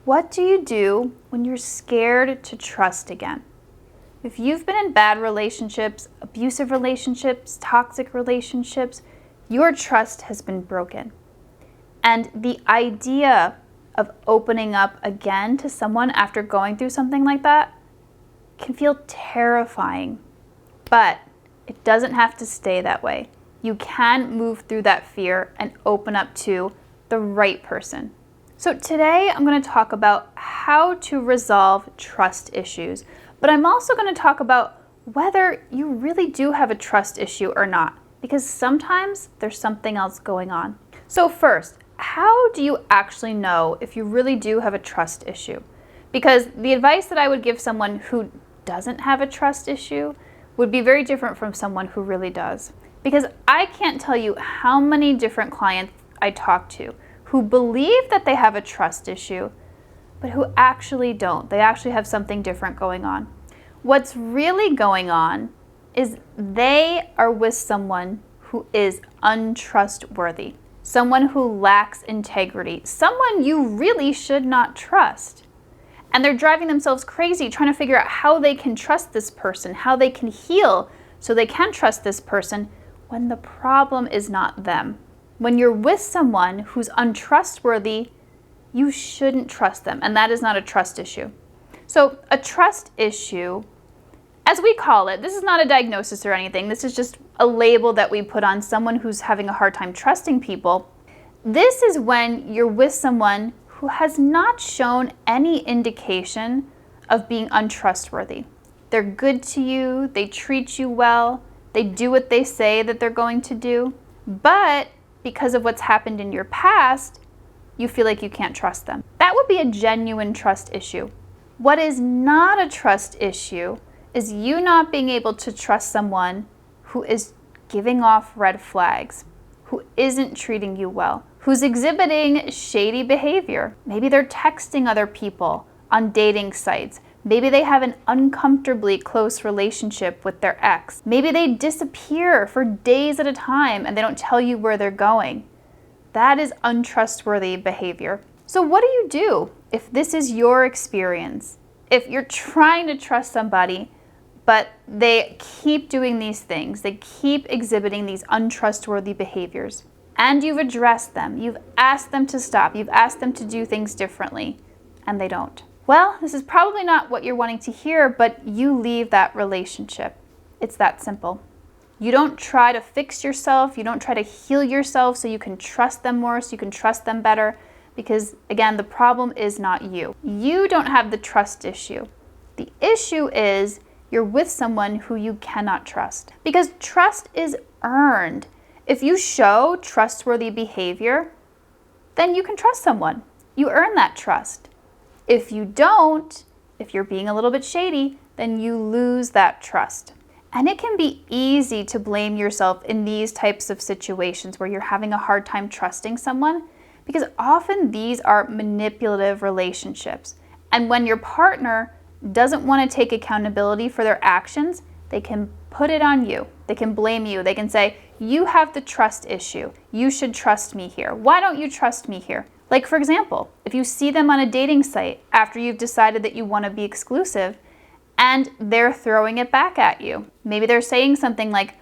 What do you do when you're scared to trust again? If you've been in bad relationships, abusive relationships, toxic relationships, your trust has been broken. And the idea of opening up again to someone after going through something like that can feel terrifying. But it doesn't have to stay that way. You can move through that fear and open up to the right person. So today I'm going to talk about how to resolve trust issues, but I'm also going to talk about whether you really do have a trust issue or not, because sometimes there's something else going on. So first, how do you actually know if you really do have a trust issue? Because the advice that I would give someone who doesn't have a trust issue would be very different from someone who really does. Because I can't tell you how many different clients I talk to who believe that they have a trust issue, but who actually don't. They actually have something different going on. What's really going on is they are with someone who is untrustworthy, someone who lacks integrity, someone you really should not trust. And they're driving themselves crazy trying to figure out how they can trust this person, how they can heal so they can trust this person when the problem is not them. When you're with someone who's untrustworthy, you shouldn't trust them, and that is not a trust issue. So a trust issue, as we call it, this is not a diagnosis or anything. This is just a label that we put on someone who's having a hard time trusting people. This is when you're with someone who has not shown any indication of being untrustworthy. They're good to you, they treat you well, they do what they say that they're going to do, but because of what's happened in your past, you feel like you can't trust them. That would be a genuine trust issue. What is not a trust issue is you not being able to trust someone who is giving off red flags, who isn't treating you well, who's exhibiting shady behavior. Maybe they're texting other people on dating sites. Maybe they have an uncomfortably close relationship with their ex. Maybe they disappear for days at a time and they don't tell you where they're going. That is untrustworthy behavior. So what do you do if this is your experience? If you're trying to trust somebody, but they keep doing these things, they keep exhibiting these untrustworthy behaviors, and you've addressed them, you've asked them to stop, you've asked them to do things differently, and they don't. Well, this is probably not what you're wanting to hear, but you leave that relationship. It's that simple. You don't try to fix yourself, you don't try to heal yourself so you can trust them more, so you can trust them better, because again, the problem is not you. You don't have the trust issue. The issue is you're with someone who you cannot trust, because trust is earned. If you show trustworthy behavior, then you can trust someone. You earn that trust. If you don't, if you're being a little bit shady, then you lose that trust. And it can be easy to blame yourself in these types of situations where you're having a hard time trusting someone, because often these are manipulative relationships. And when your partner doesn't want to take accountability for their actions, they can put it on you. They can blame you. They can say, you have the trust issue. You should trust me here. Why don't you trust me here? Like, for example, if you see them on a dating site after you've decided that you want to be exclusive and they're throwing it back at you. Maybe they're saying something like,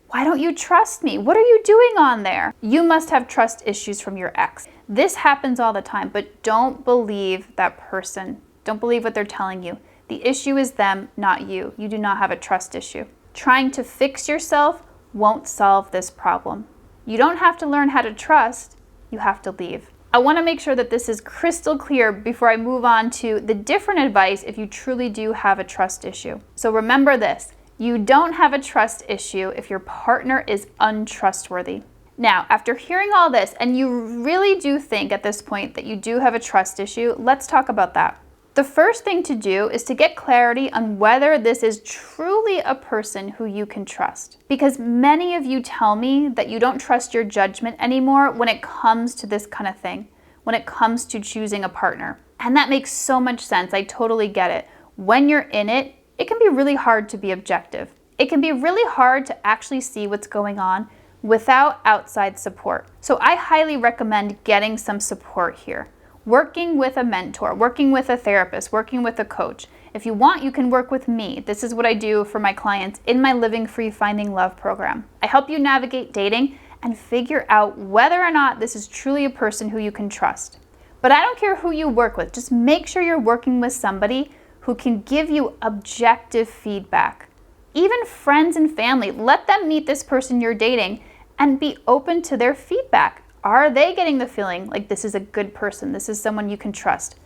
why don't you trust me? What are you doing on there? You must have trust issues from your ex. This happens all the time, but don't believe that person. Don't believe what they're telling you. The issue is them, not you. You do not have a trust issue. Trying to fix yourself won't solve this problem. You don't have to learn how to trust. You have to leave. I want to make sure that this is crystal clear before I move on to the different advice if you truly do have a trust issue. So remember this, you don't have a trust issue if your partner is untrustworthy. Now, after hearing all this, and you really do think at this point that you do have a trust issue, let's talk about that. The first thing to do is to get clarity on whether this is truly a person who you can trust. Because many of you tell me that you don't trust your judgment anymore when it comes to this kind of thing, when it comes to choosing a partner. And that makes so much sense. I totally get it. When you're in it, it can be really hard to be objective. It can be really hard to actually see what's going on without outside support. So I highly recommend getting some support here. working with a mentor, working with a therapist, working with a coach. If you want, you can work with me. This is what I do for my clients in my Living Free Finding Love program. I help you navigate dating and figure out whether or not this is truly a person who you can trust. But I don't care who you work with. Just make sure you're working with somebody who can give you objective feedback. Even friends and family, let them meet this person you're dating and be open to their feedback. Are they getting the feeling like this is a good person, this is someone you can trust?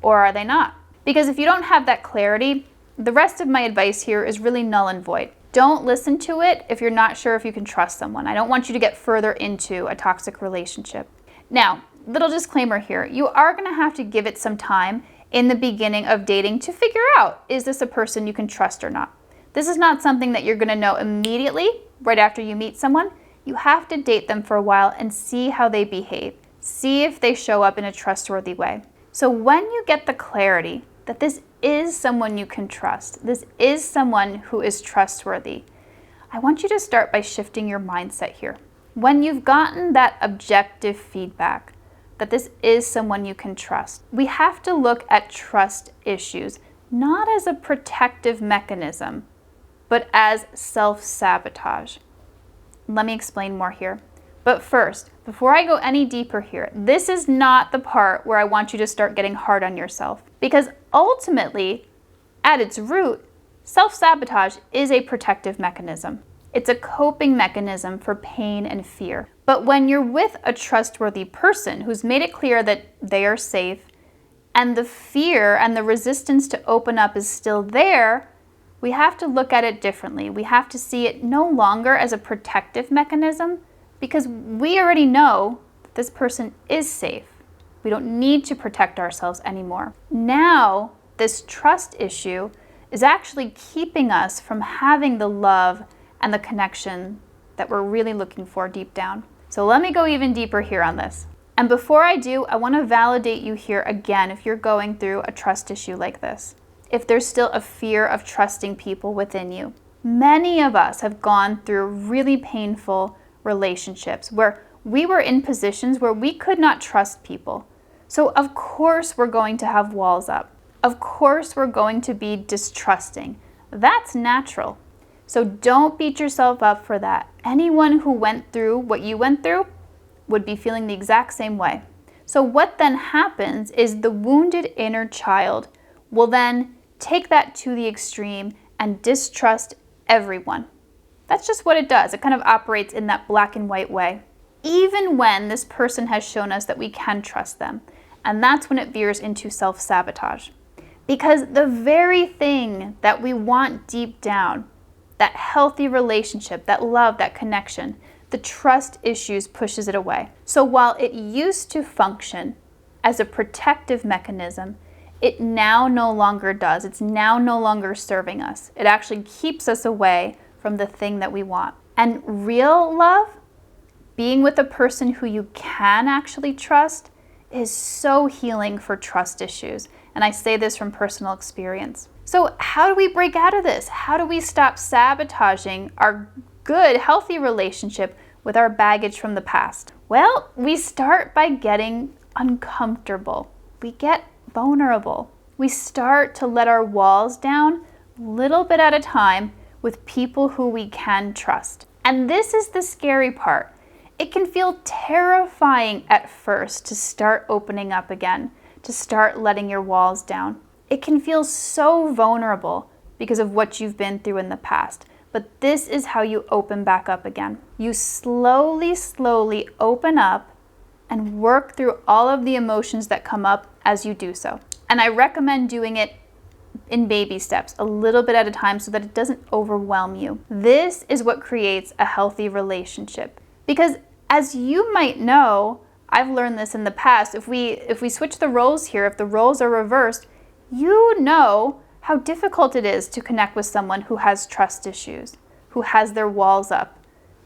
Or are they not? Because if you don't have that clarity, the rest of my advice here is really null and void. Don't listen to it if you're not sure if you can trust someone. I don't want you to get further into a toxic relationship. Now, little disclaimer here, you are going to have to give it some time in the beginning of dating to figure out, is this a person you can trust or not? This is not something that you're going to know immediately right after you meet someone. You have to date them for a while and see how they behave. See if they show up in a trustworthy way. So when you get the clarity that this is someone you can trust, this is someone who is trustworthy, I want you to start by shifting your mindset here. When you've gotten that objective feedback that this is someone you can trust, we have to look at trust issues not as a protective mechanism, but as self-sabotage. Let me explain more here. But first, before I go any deeper here, this is not the part where I want you to start getting hard on yourself. Because ultimately, at its root, self-sabotage is a protective mechanism. It's a coping mechanism for pain and fear. But when you're with a trustworthy person who's made it clear that they are safe, and the fear and the resistance to open up is still there, we have to look at it differently. We have to see it no longer as a protective mechanism, because we already know that this person is safe. We don't need to protect ourselves anymore. Now, this trust issue is actually keeping us from having the love and the connection that we're really looking for deep down. So let me go even deeper here on this. And before I do, I want to validate you here again if you're going through a trust issue like this. If there's still a fear of trusting people within you. Many of us have gone through really painful relationships where we were in positions where we could not trust people. So of course we're going to have walls up. Of course we're going to be distrusting. That's natural. So don't beat yourself up for that. Anyone who went through what you went through would be feeling the exact same way. So what then happens is the wounded inner child will then take that to the extreme and distrust everyone. That's just what it does. It kind of operates in that black and white way, even when this person has shown us that we can trust them. And that's when it veers into self-sabotage. Because the very thing that we want deep down, that healthy relationship, that love, that connection, the trust issues pushes it away. So while it used to function as a protective mechanism, it now no longer does. It's now no longer serving us. It actually keeps us away from the thing that we want. And real love, being with a person who you can actually trust, is so healing for trust issues. And I say this from personal experience. So how do we break out of this? How do we stop sabotaging our good, healthy relationship with our baggage from the past? Well, we start by getting uncomfortable. We get vulnerable. We start to let our walls down little bit at a time with people who we can trust. And this is the scary part. It can feel terrifying at first to start opening up again, to start letting your walls down. It can feel so vulnerable because of what you've been through in the past. But this is how you open back up again. You slowly open up and work through all of the emotions that come up as you do so. And I recommend doing it in baby steps, a little bit at a time, so that it doesn't overwhelm you. This is what creates a healthy relationship. Because as you might know, I've learned this in the past, if we switch the roles here, if the roles are reversed, you know how difficult it is to connect with someone who has trust issues, who has their walls up.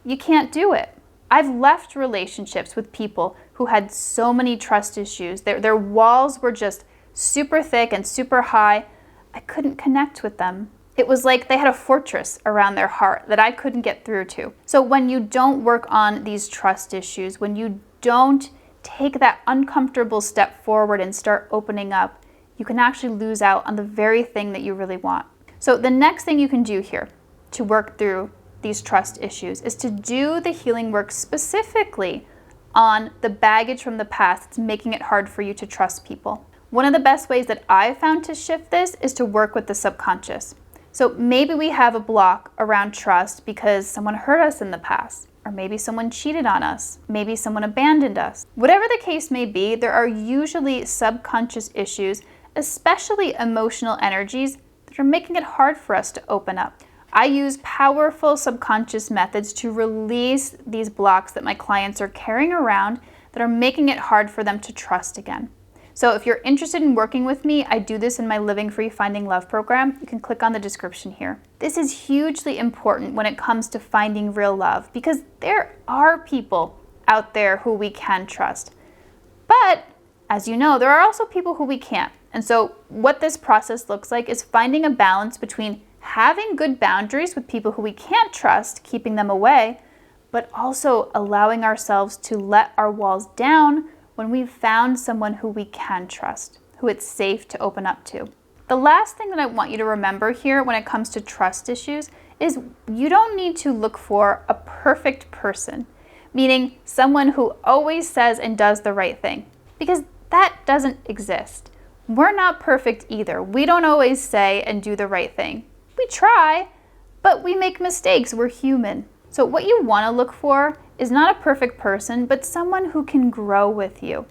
You can't do it. I've left relationships with people who had so many trust issues. Their walls were just super thick and super high. I couldn't connect with them. It was like they had a fortress around their heart that I couldn't get through to. So when you don't work on these trust issues, when you don't take that uncomfortable step forward and start opening up, you can actually lose out on the very thing that you really want. So the next thing you can do here to work through these trust issues is to do the healing work specifically on the baggage from the past that's making it hard for you to trust people. One of the best ways that I've found to shift this is to work with the subconscious. So maybe we have a block around trust because someone hurt us in the past, or maybe someone cheated on us, maybe someone abandoned us. Whatever the case may be, there are usually subconscious issues, especially emotional energies, that are making it hard for us to open up. I use powerful subconscious methods to release these blocks that my clients are carrying around that are making it hard for them to trust again. So if you're interested in working with me, I do this in my Living Free Finding Love program. You can click on the description here. This is hugely important when it comes to finding real love because there are people out there who we can trust. But as you know, there are also people who we can't. And so what this process looks like is finding a balance between having good boundaries with people who we can't trust, keeping them away, but also allowing ourselves to let our walls down when we've found someone who we can trust, who it's safe to open up to. The last thing that I want you to remember here when it comes to trust issues is you don't need to look for a perfect person, meaning someone who always says and does the right thing, because that doesn't exist. We're not perfect either. We don't always say and do the right thing. We try, but we make mistakes. We're human. So what you want to look for is not a perfect person, but someone who can grow with you.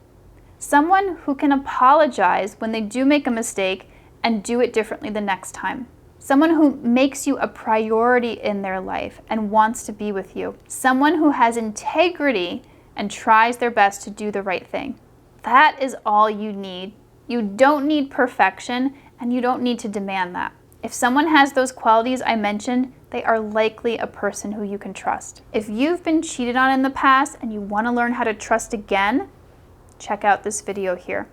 Someone who can apologize when they do make a mistake and do it differently the next time. Someone who makes you a priority in their life and wants to be with you. Someone who has integrity and tries their best to do the right thing. That is all you need. You don't need perfection, and you don't need to demand that. If someone has those qualities I mentioned, they are likely a person who you can trust. If you've been cheated on in the past and you want to learn how to trust again, check out this video here.